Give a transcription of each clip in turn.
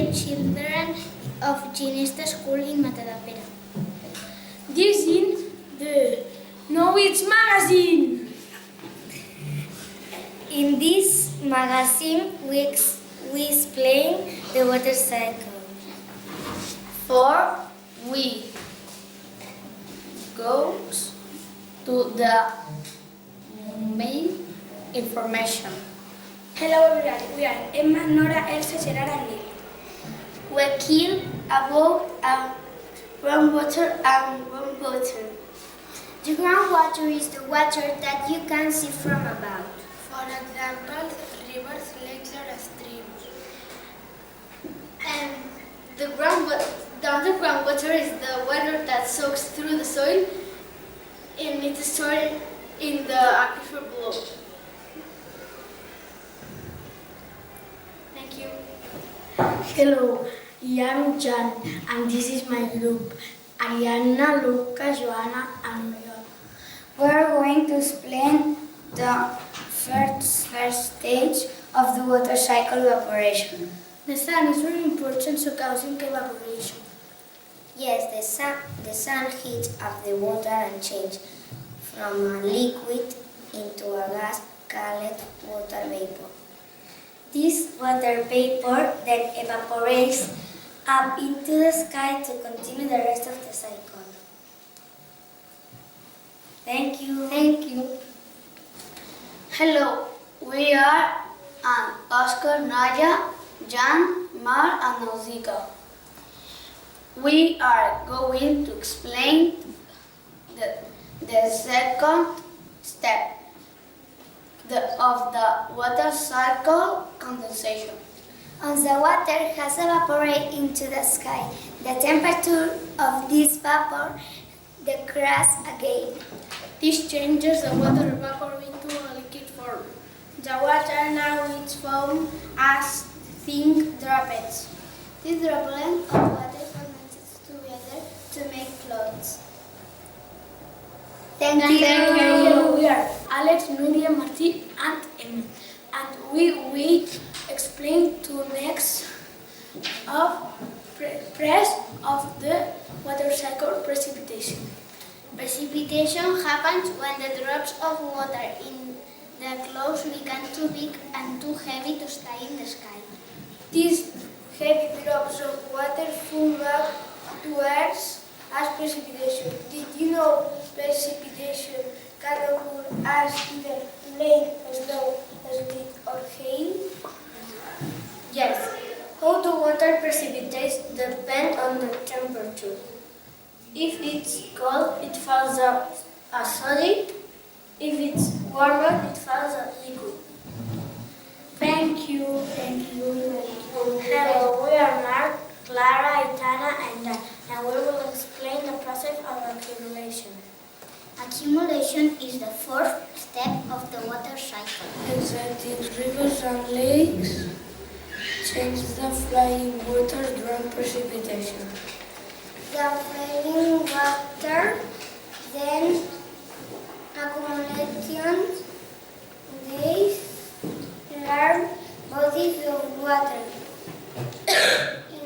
the children of Ginesta school in Matadepera. This is the Knowledge magazine. In this magazine, we explain the water cycle. For we go to the main information. Hello everybody, we are Emma, Nora, Elsa, Gerard and Lily. We kill about groundwater and groundwater. The groundwater is the water that you can see from above. For example, rivers, lakes or streams. And the underground water is the water that soaks through the soil and it's stored in the aquifer below. Thank you. Hello, I am Jan and this is my group. Ariana, Luca, Joanna and Miguel. We are going to explain the first stage of the water cycle evaporation. The sun is very important to causing evaporation. Yes, the sun heats up the water and changes from a liquid into a gas called water vapor. This water vapor then evaporates up into the sky to continue the rest of the cycle. Thank you. Thank you. Hello, we are Oscar, Naya, Jan, Mar and Nosy. We are going to explain the second step of the water cycle, condensation. As the water has evaporated into the sky, the temperature of this vapor decreases again. This changes the water vapor into a liquid form. The water now is formed as thin droplets. These droplets of water condense together to make clouds. Thank you. Hello, we are Alex, Nuria, Martí and Emma. And we will explain to next of press of the water cycle precipitation. Precipitation happens when the drops of water in the clouds become too big and too heavy to stay in the sky. These heavy drops of water fall back to Earth as precipitation. Did you know precipitation can occur as either rain, snow, sleet or hail? Yes. How the water precipitates depends on the temperature. If it's cold, it falls a solid. If it's warmer, it falls a liquid. Thank you. Hello, we are Mark, Clara, Itana, and Dan, and we will explain the process of accumulation. Accumulation is the fourth step of the water cycle. Exciting rivers and lakes change the flying water during precipitation. The falling water then accumulates these large bodies of water,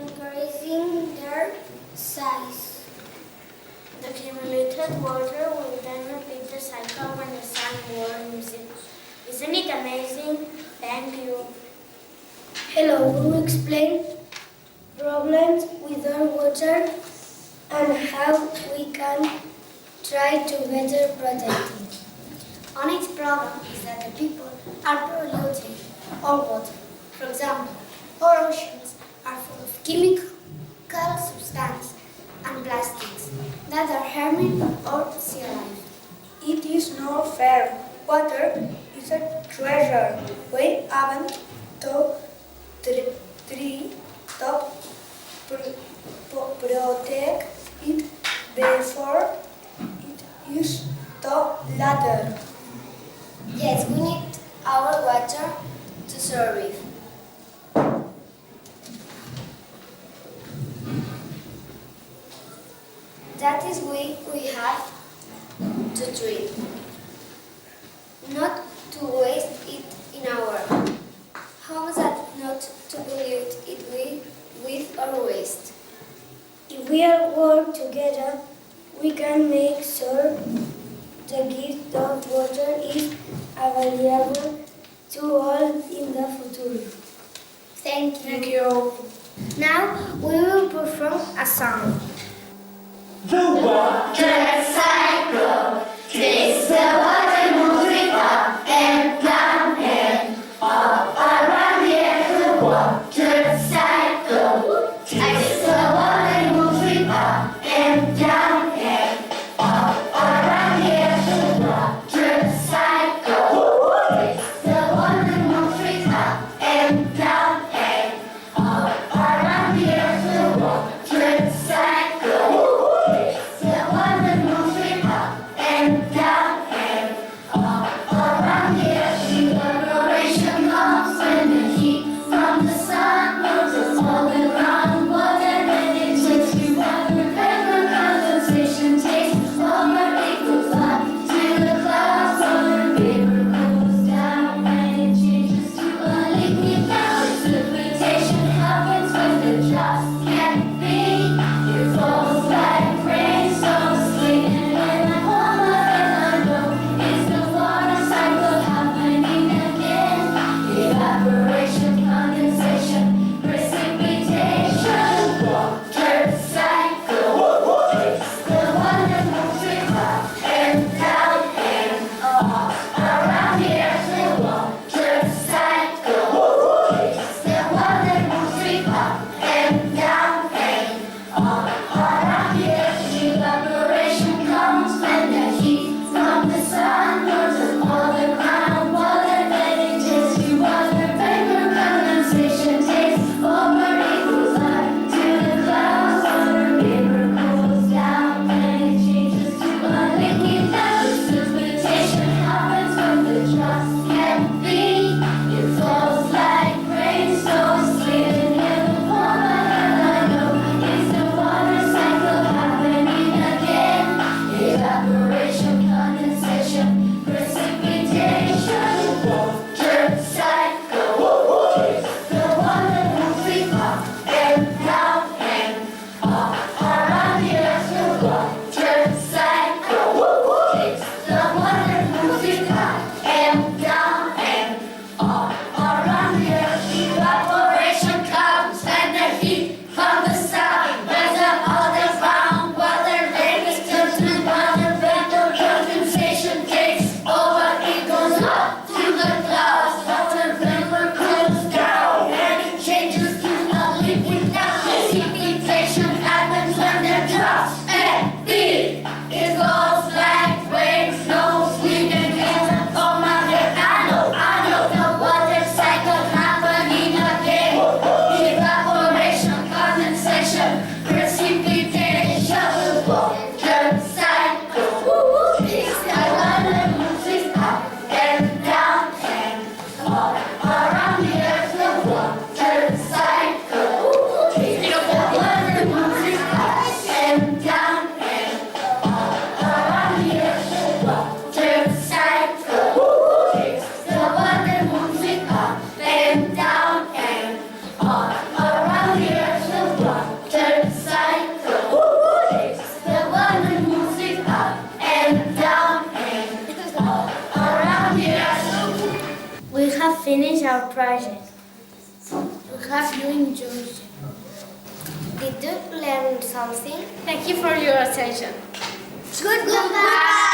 increasing their size. The accumulated water will then repeat the cycle when the sun warms it. Isn't it amazing? Thank you. Hello, we will explain problems with our water and how we can try to better protect it. On its problem is that the people are polluting our water. For example, our oceans are full of chemical substances and plastics that are harming our sea life. It is not fair. Water is a treasure. We haven't to protect it before it is too late. Yes, we need our water to survive. That is why we have to treat, not to waste it in our homes, and not to pollute it with we all work together, we can make sure the gift of water is available to all in the future. Thank you. Thank you. Now we will perform a song. The water cycle takes the water, moving up and down and up around here. The water cycle takes the water, moving up and down and up around here. The water cycle takes the water, moving up and down and up around here. The water cycle. The water moving up and down and up around here. Evaporation comes when the heat from the sun melts all the groundwater, and it takes you water. Vapor condensation takes over, it goes up to the clouds. Water vapor cools down and it changes to a liquid now. Precipitation happens when the drops can't be. It falls like rain, so sleeping in the home of it. I know it's the water cycle happening again. Evaporation, condensation, precipitation. Water cycle takes the water, moving up and down and up around here. The water cycle takes the water, moving up and down and up around here. Evaporation comes when the heat from the sun burns up all the groundwater, then it takes you water. Vapor condensation takes over, it goes up to the clouds. Water vapor cools down and it changes to a liquid now. Precipitation happens when the drops can't be. It falls like rain, so it's sleeping in the palm of my hand. I know it's the water cycle happening again. Evaporation, condensation, precipitation. Water cycle takes the water, moving up and down and up around here. The water cycle takes the water, moving up and down and up around here. Evaporation comes and the heat from the sun burns up all the groundwater, then it turns to water. Vapor condensation takes over, it goes up to the clouds. Water vapor cools down and it changes to a liquid now. Precipitation happens when the drops and beat. It goes like rain, snow, sleeping in the palm of your hand. I know the water cycle happening again. Evaporation, condensation, precipitation. Water cycle takes the water, moving up and down and up around here. The water cycle takes the water, moving up and down and up around here. The water cycle takes the water, moving up and down and up around here. The water cycle takes the water, moving up and down and up around here. We have finished our project. We have you enjoyed. Did you learn something? Thank you for your attention. Goodbye.